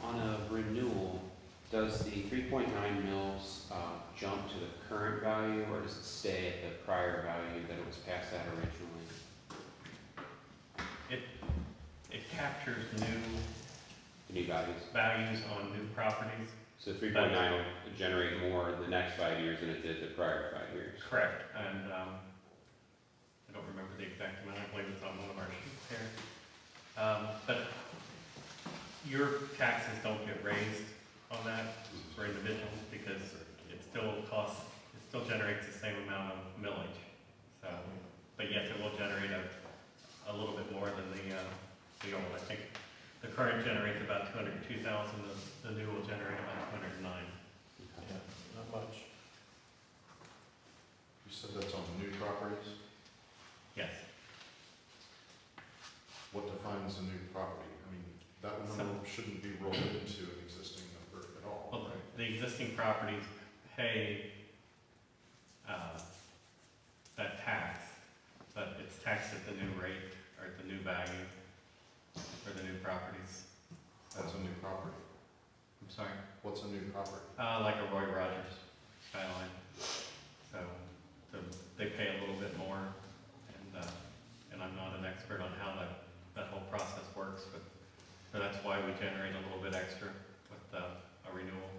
on a renewal, does the 3.9 mils jump to the current value, or does it stay at the prior value that it was passed at originally? It captures New values on new properties. So 3.9 will generate more in the next 5 years than it did the prior 5 years. Correct, and I don't remember the exact amount. I believe it's on one of our sheets here. But your taxes don't get raised on that for individuals because it still generates the same amount of millage. So, but yes, it will generate a little bit more than the old. I think the current generates about 202,000. The new will generate about 209. Yeah, not much. You said that's on new properties? Yes. What defines a new property? I mean, that number shouldn't be rolled into an existing number at all. Well, right? the existing properties pay that tax, but it's taxed at the new rate or at the new value for the new properties. What's a new property? I'm sorry. What's a new property? Like a Roy Rogers skyline. So they pay a little bit more, and I'm not an expert on how that whole process works, but that's why we generate a little bit extra with a renewal.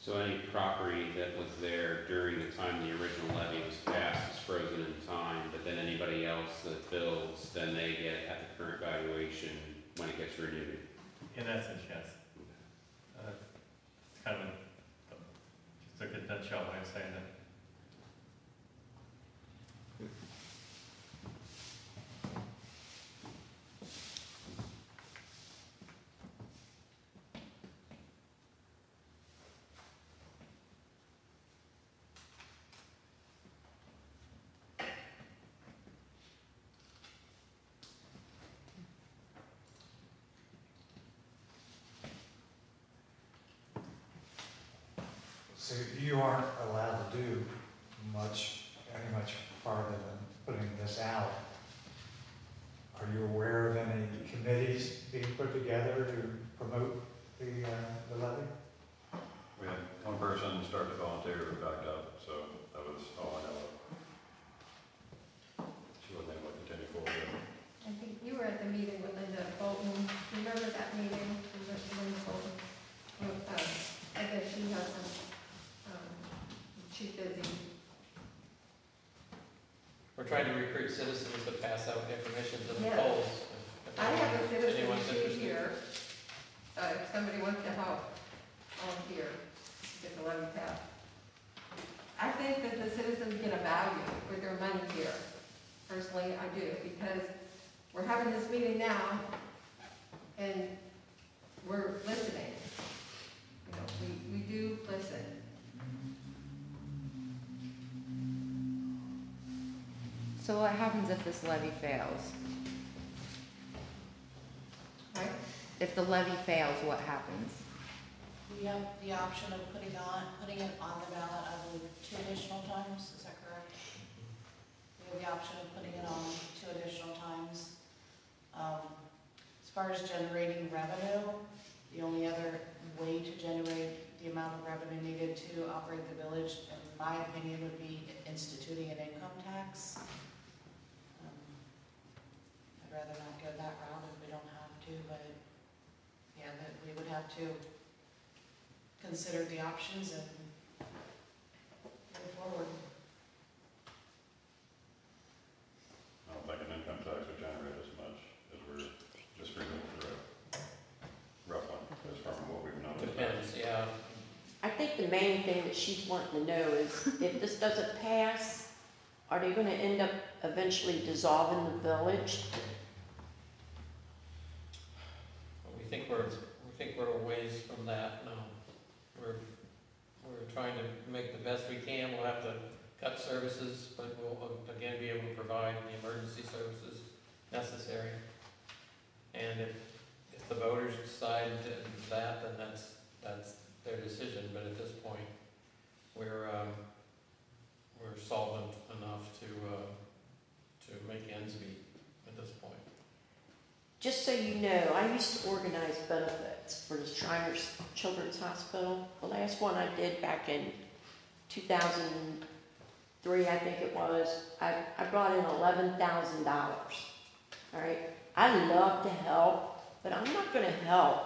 So any property that was there during the time the original levy was passed is frozen in time, but then anybody else that builds, then they get at the current valuation when it gets renewed. In essence, yes. It's kind of just a good nutshell way of saying it. So you aren't allowed to do any much farther than putting this out. Are you aware of any committees being put together to promote the levy? We had one person start to volunteer who backed up, so that was all I know of. She wasn't able to continue forward. I think you were at the meeting with Linda Bolton. Remember that meeting with Linda Bolton? I guess she hasn't, she's busy. We're trying to recruit citizens to pass out information to the Yes. polls. I have a citizen anyone's sheet interested. here. If somebody wants to help volunteer, get the levy passed. I think that the citizens get a value for their money here. Personally, I do, because we're having this meeting now, and we're listening. You know, we do listen. So what happens if this levy fails? Right? If the levy fails, what happens? We have the option of putting it on the ballot, I believe, 2 additional times, is that correct? We have the option of putting it on 2 additional times. As far as generating revenue, the only other way to generate the amount of revenue needed to operate the village, in my opinion, would be instituting an income tax. I'd rather not go that route if we don't have to, but yeah, that we would have to consider the options and move forward. I don't think an income tax would generate as much as we're just removing the roughly, as from what we've known. Depends, yeah. I think the main thing that she's wanting to know is if this doesn't pass, are they going to end up eventually dissolving the village? We think we're a ways from that. No, we're trying to make the best we can. We'll have to cut services, but we'll again be able to provide the emergency services necessary. And if the voters decide that, then that's their decision. But at this point, we're solvent enough to make ends meet at this point. just so you know, I used to organize benefits for the Shriners Children's Hospital. The last one I did back in 2003, I think it was, I brought in $11,000. All right, I love to help, but I'm not gonna help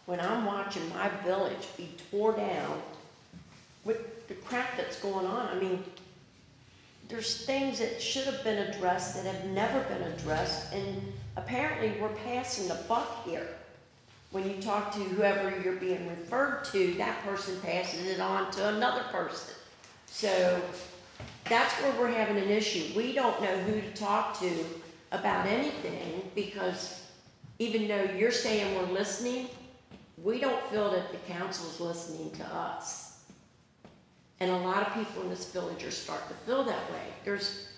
when I'm watching my village be tore down with the crap that's going on. I mean, there's things that should have been addressed that have never been addressed, and apparently we're passing the buck here. When you talk to whoever you're being referred to, that person passes it on to another person. So that's where we're having an issue. We don't know who to talk to about anything, because even though you're saying we're listening, we don't feel that the council's listening to us. And a lot of people in this village are starting to feel that way. There's,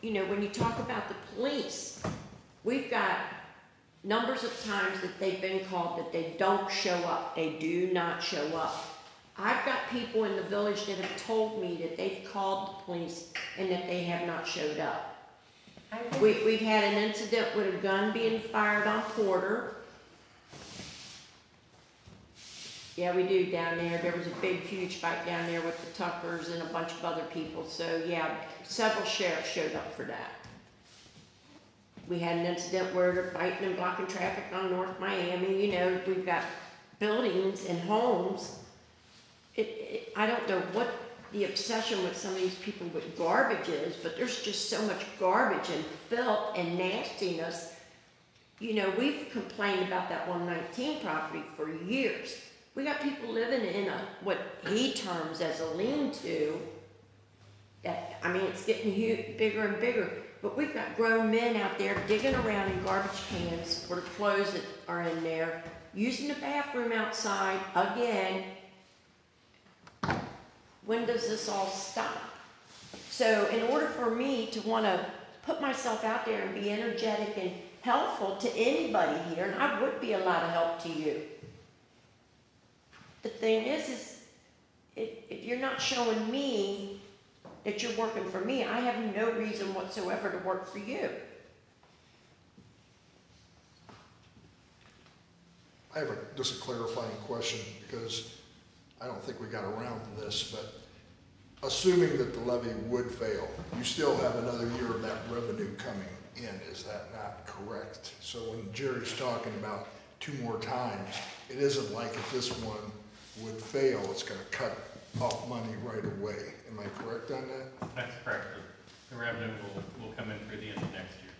you know, when you talk about the police, we've got numbers of times that they've been called that they don't show up. They do not show up. I've got people in the village that have told me that they've called the police and that they have not showed up. We've had an incident with a gun being fired on Porter. Yeah, we do down there. There was a big, huge fight down there with the Tuckers and a bunch of other people. So yeah, several sheriffs showed up for that. We had an incident where they're fighting and blocking traffic on North Miami. You know, we've got buildings and homes. I don't know what the obsession with some of these people with garbage is, but there's just so much garbage and filth and nastiness. You know, we've complained about that 119 property for years. We got people living in what he terms as a lean-to. That, I mean, it's getting bigger and bigger. But we've got grown men out there digging around in garbage cans for the clothes that are in there, using the bathroom outside again. When does this all stop? So in order for me to want to put myself out there and be energetic and helpful to anybody here, and I would be a lot of help to you. The thing is if you're not showing me that you're working for me, I have no reason whatsoever to work for you. I have just a clarifying question, because I don't think we got around to this, but assuming that the levy would fail, you still have another year of that revenue coming in, is that not correct? So when Jerry's talking about 2 more times, it isn't like if this one would fail, it's gonna cut off money right away. Am I correct on that? That's correct. The revenue will come in through the end of next year.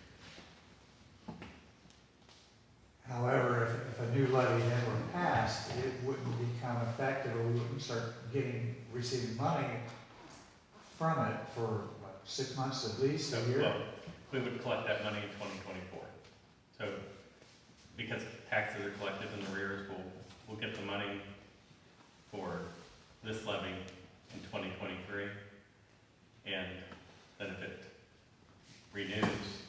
However, if a new levy then were passed, it wouldn't become effective, or we wouldn't start receiving money from it for, what, 6 months at least, a year? Well, we would collect that money in 2024. So because taxes are collected in arrears, we'll get the money for this levy in 2023, and then if it renews,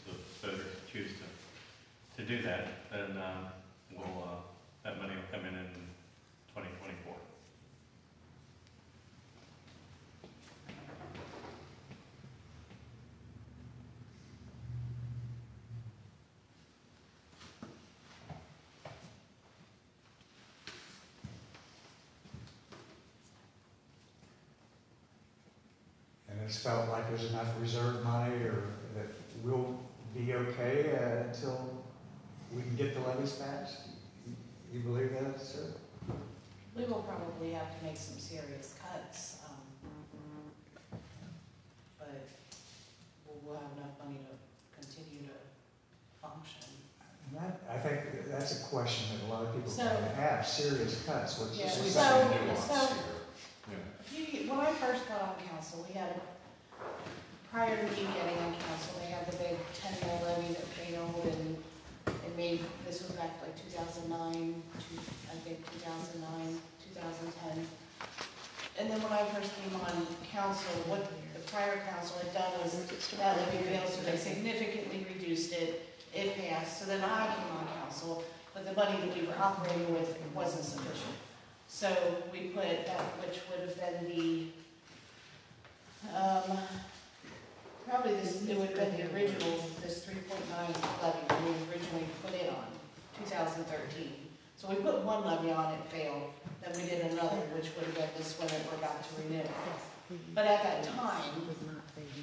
the voters choose to do that, then that money will come in 2024. It's felt like there's enough reserve money, or that we'll be okay until we can get the levies passed? You believe that, sir? We will probably have to make some serious cuts, but we'll have enough money to continue to function. And that, I think that's a question that a lot of people So- have, serious cuts. What's Yeah, what's so- that? Nuance so- here. Yeah. When I first got on council, we had, prior to me getting on council, they had the big 10-mil levy that failed, and it made, this was back like 2009, I think 2009, 2010. And then when I first came on council, what the prior council had done was that levy failed, so they significantly reduced it. It passed, so then I came on council, but the money that we were operating with wasn't sufficient. So we put that, which would have been the, probably this, it would have been the original, this 3.9 levy when we originally put it on. 2013. So we put one levy on, it failed, then we did another, which would have been this one that we're about to renew. But at that time,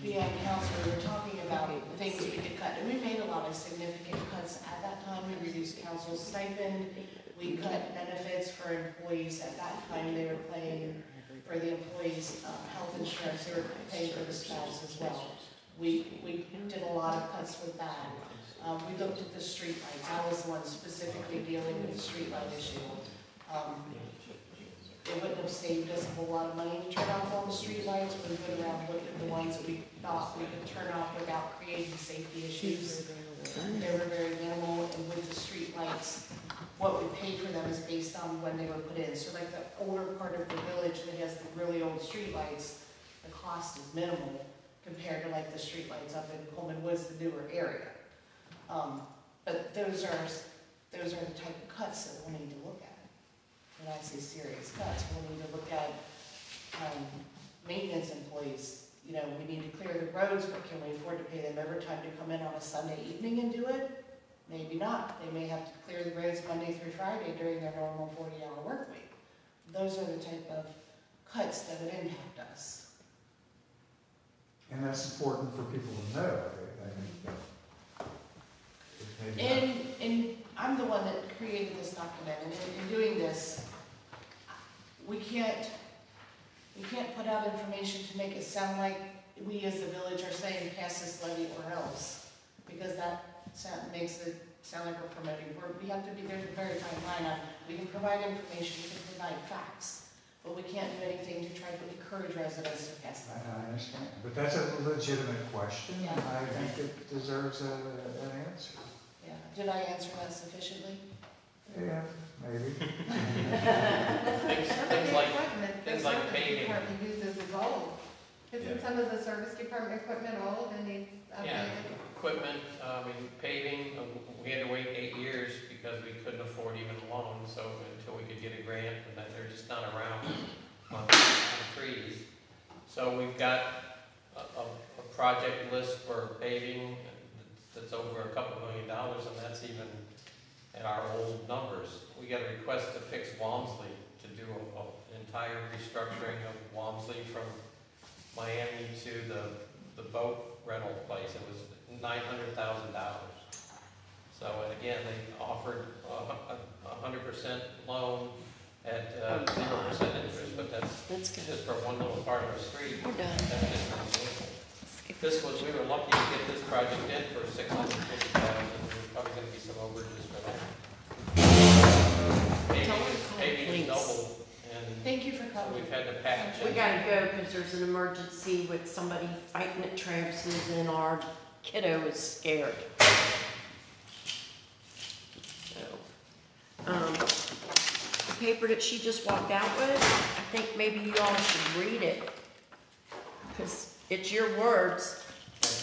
being council, we were talking about things we could cut, and we made a lot of significant cuts at that time. We reduced council's stipend, we cut benefits for employees. At that time, they were paying for the employees' health insurance, they were paying for the spouse as well. We did a lot of cuts with that. We looked at the street lights. I was the one specifically dealing with the street light issue. It wouldn't have saved us a whole lot of money to turn off all the street lights. We went around and looked at the ones that we thought we could turn off without creating safety issues. They were very minimal, and with the street lights, what we pay for them is based on when they were put in. So like the older part of the village that has the really old street lights, the cost is minimal compared to like the street lights up in Coleman Woods, the newer area. But those are the type of cuts that we'll need to look at. When I say serious cuts, we'll need to look at maintenance employees. You know, we need to clear the roads, but can we afford to pay them overtime to come in on a Sunday evening and do it? Maybe not. They may have to clear the roads Monday through Friday during their normal 40-hour work week. Those are the type of cuts that would impact us. And that's important for people to know. And I'm the one that created this document, and in doing this, we can't put out information to make it sound like we as the village are saying pass this levy or else, because that makes it sound like we're promoting. We have to be, there's a very fine line on, we can provide information, we can provide facts, but we can't do anything to try to encourage residents to pass that. I understand, but that's a legitimate question, Yeah. and I think it deserves an answer. Yeah, did I answer that sufficiently? Yeah, maybe. Things like paving. Department uses is old. Isn't Yeah. some of the service department equipment old and needs Yeah, updated? equipment, paving, we had to wait 8 years because we couldn't afford even a loan, so until we could get a grant, and then they're just not around on trees. So we've got a project list for paving that's over $2 million, and that's even at our old numbers. We got a request to fix Walmsley, to do an entire restructuring of Walmsley from Miami to the boat rental place. It was $900,000. So, and again, they offered a 100% loan at 0% interest, but that's just for one little part of the street. We're done. That's just an example. This was, we were lucky to get this project in for $650,000. There's probably going to be some overages for that. Maybe double, and Thank you for so coming. we've had to patch We it. gotta go because there's an emergency with somebody fighting at tramps and our kiddo is scared. So, the paper that she just walked out with, I think maybe you all should read it. Because it's your words.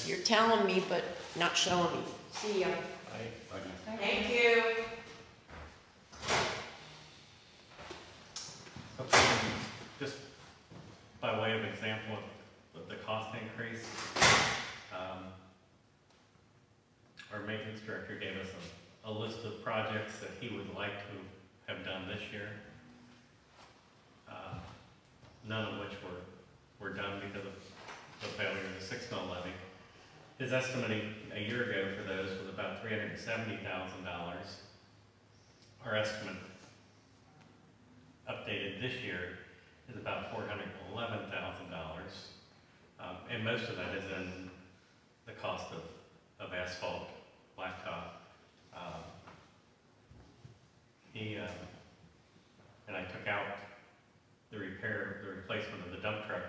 You're telling me, but not showing me. See ya. Thank you. Just by way of example of the cost increase, our maintenance director gave us a list of projects that he would like to have done this year. None of which were done because of the failure of the 6 mil levy. His estimate a year ago for those was about $370,000. Our estimate updated this year is about $411,000. And most of that is in the cost of asphalt, blacktop. And I took out the replacement of the dump truck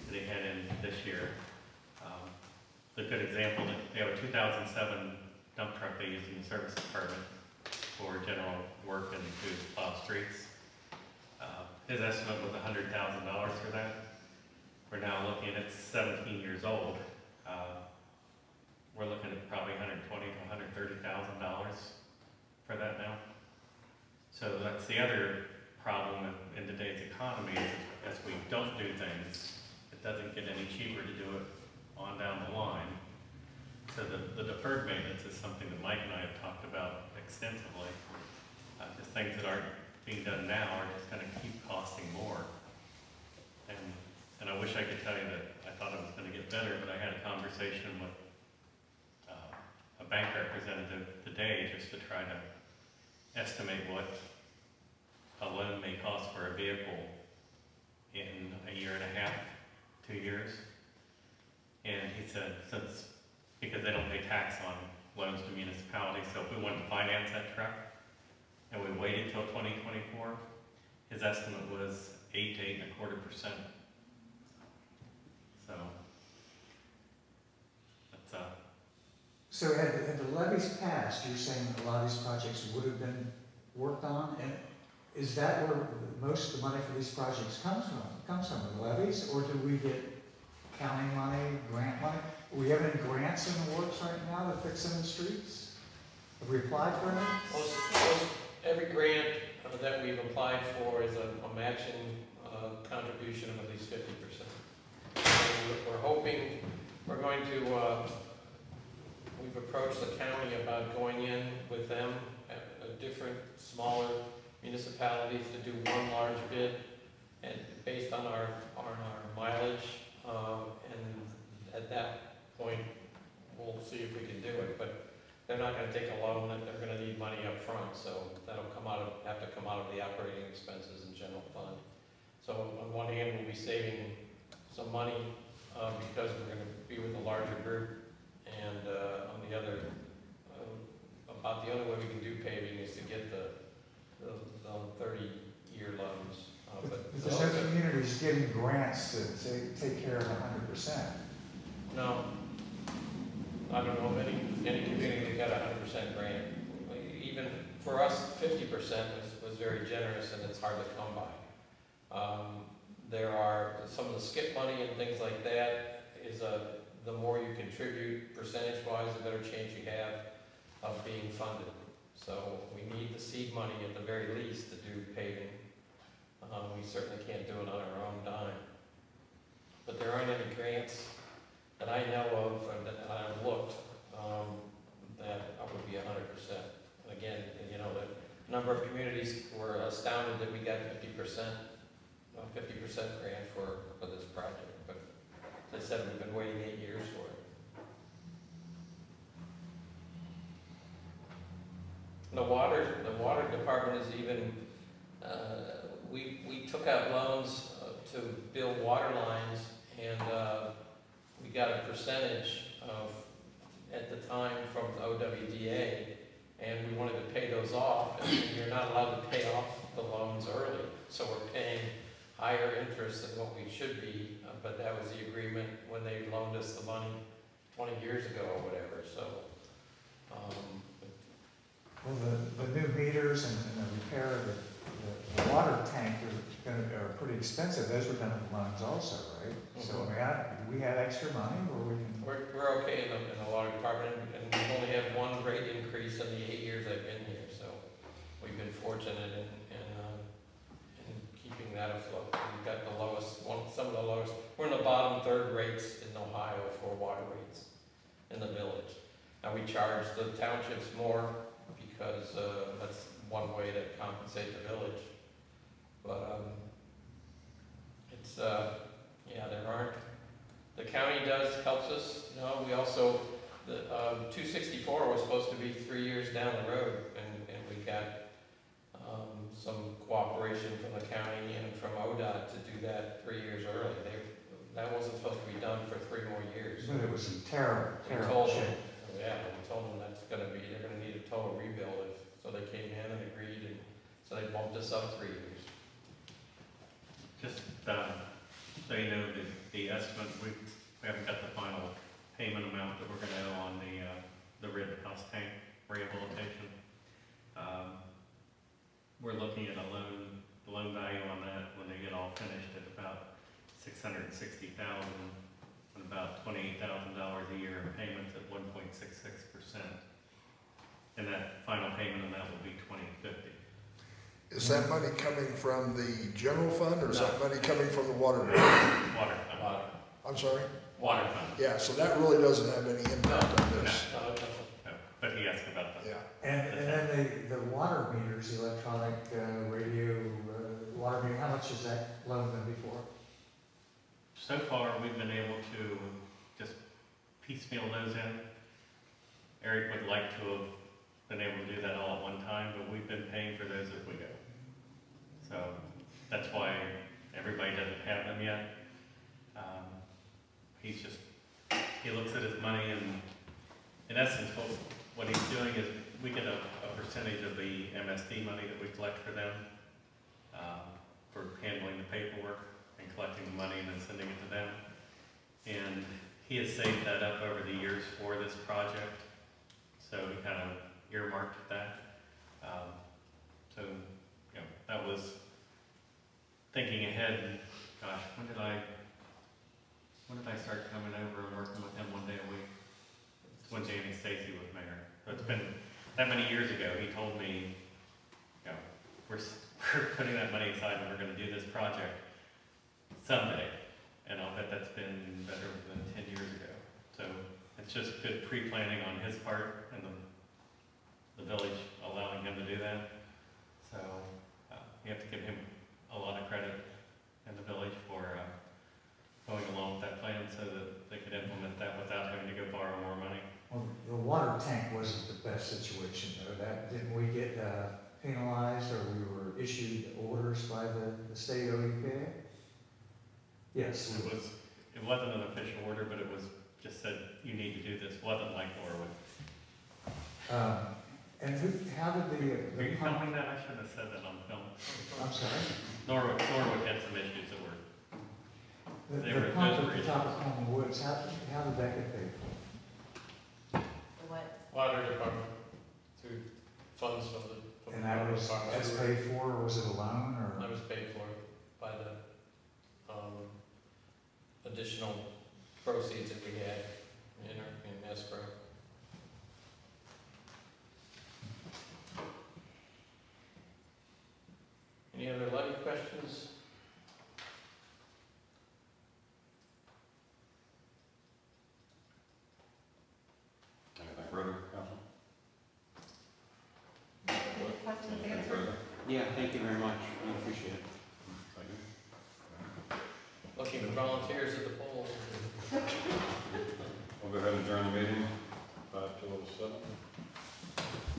that he had in this year. The good example, they have a 2007 dump truck they use in the service department for general work and to plow streets. His estimate was $100,000 for that. We're now looking at 17 years old. We're looking at probably $120,000 to $130,000 for that now. So that's the other problem in today's economy is as we don't do things, it doesn't get any cheaper to do it on down the line. So the deferred maintenance is something that Mike and I have talked about extensively. Just things that aren't being done now are just gonna keep costing more. And I wish I could tell you that I thought it was gonna get better, but I had a conversation with a bank representative today just to try to estimate what a loan may cost for a vehicle in a year and a half, 2 years. And he said, because they don't pay tax on loans to municipalities, so if we wanted to finance that truck and we waited till 2024, his estimate was 8 to 8.25%. So that's So had the levies passed, you're saying a lot of these projects would have been worked on? And is that where most of the money for these projects comes from? Comes from the levies, or do we get county money, grant money? Do we have any grants in the works right now to fix some of the streets? Have we applied for any? Every grant that we've applied for is a matching contribution of at least 50%. We're hoping, we've approached the county about going in with them at different smaller municipalities to do one large bid, and based on our mileage, and at that point, we'll see if we can do it. But they're not gonna take a loan, and they're gonna need money up front, so that'll have to come out of the operating expenses and general fund. So on one hand, we'll be saving some money because we're gonna be with a larger group, and on the other, about the only way we can do paving is to get the 30-year loans. But there's no communities getting grants to take care of 100%. No. I don't know of any community that got a 100% grant. Even for us, 50% was very generous, and it's hard to come by. There are some of the skip money and things like that is the more you contribute percentage-wise, the better chance you have of being funded. So we need the seed money at the very least to do paving. We certainly can't do it on our own dime. But there aren't any grants that I know of and that I've looked that would be 100%. And again, you know, the number of communities were astounded that we got 50% grant for this project. But as I said, we've been waiting 8 years for it. The water department is even, we took out loans to build water lines, and we got a percentage of, at the time, from the OWDA, and we wanted to pay those off, and you're not allowed to pay off the loans early, so we're paying higher interest than what we should be, but that was the agreement when they loaned us the money 20 years ago or whatever, so. Well, the new meters and the repair of the water tank are pretty expensive. Those were done with loans also, right? Mm-hmm. So do we have extra money where we can? We're okay in the water department, and we've only had one rate increase in the 8 years I've been here, so we've been fortunate in keeping that afloat. We've got the lowest, some of the lowest. We're in the bottom third rates in Ohio for water rates in the village. Now we charge the townships more because that's one way to compensate the village. But it's there aren't. The county helps us. You know, we also, the 264 was supposed to be 3 years down the road, and we got some cooperation from the county and from ODOT to do that 3 years early. That wasn't supposed to be done for 3 more years. But it was in terrible shape. Yeah, we told them they're going to need a total rebuild. So they came in and agreed, and so they bumped us up 3 years. just so you know, the estimate, we haven't got the final payment amount that we're gonna owe on the Rittenhouse tank rehabilitation. We're looking at the loan value on that when they get all finished at about $660,000 and about $28,000 a year in payments at 1.66%. And that final payment on that will be $20.50. Is that money coming from the general fund, or is No. that money coming from the water department? Water fund. Water. I'm sorry? Water fund. Yeah, so that really doesn't have any impact on this. No, it doesn't. No, but he asked about that. Yeah. And then the water meters, the electronic radio, water meter, how much has that loan been before? So far, we've been able to just piecemeal those in. Eric would like to have been able to do that all at one time, but we've been paying for those as we go. So that's why everybody doesn't have them yet. He's just, he looks at his money and in essence, what he's doing is we get a percentage of the MSD money that we collect for them, for handling the paperwork and collecting the money and then sending it to them. And he has saved that up over the years for this project, so he kind of earmarked that. So, you know, that was thinking ahead, and gosh, when did I start coming over and working with him one day a week? It's when Jamie Stacy was mayor. So it's been that many years ago. He told me, you know, we're putting that money aside and we're going to do this project someday. And I'll bet that's been better than 10 years ago. So it's just good pre-planning on his part and the village allowing him to do that. So you have to give him a lot of credit in the village for going along with that plan so that they could implement that without having to go borrow more money. Well, the water tank wasn't the best situation though. Didn't we get penalized or we were issued orders by the state OEPA? Yes. It wasn't an official order, but it was just said, you need to do this. It wasn't like Norwood. And how did Are you pump? filming that? I shouldn't have said that on film. I'm sorry? Norwood had some issues that were, They The were- pump those at were the top of Common Woods, how did that get paid for? What? Water department, through funds from the. And that's paid for, or was it a loan, or? That was paid for by the, additional proceeds that we had in escrow. Any other levy questions? Anything further, Council? Questions Anything answered? further? Yeah, thank you very much. I appreciate it. Thank you. Looking to volunteer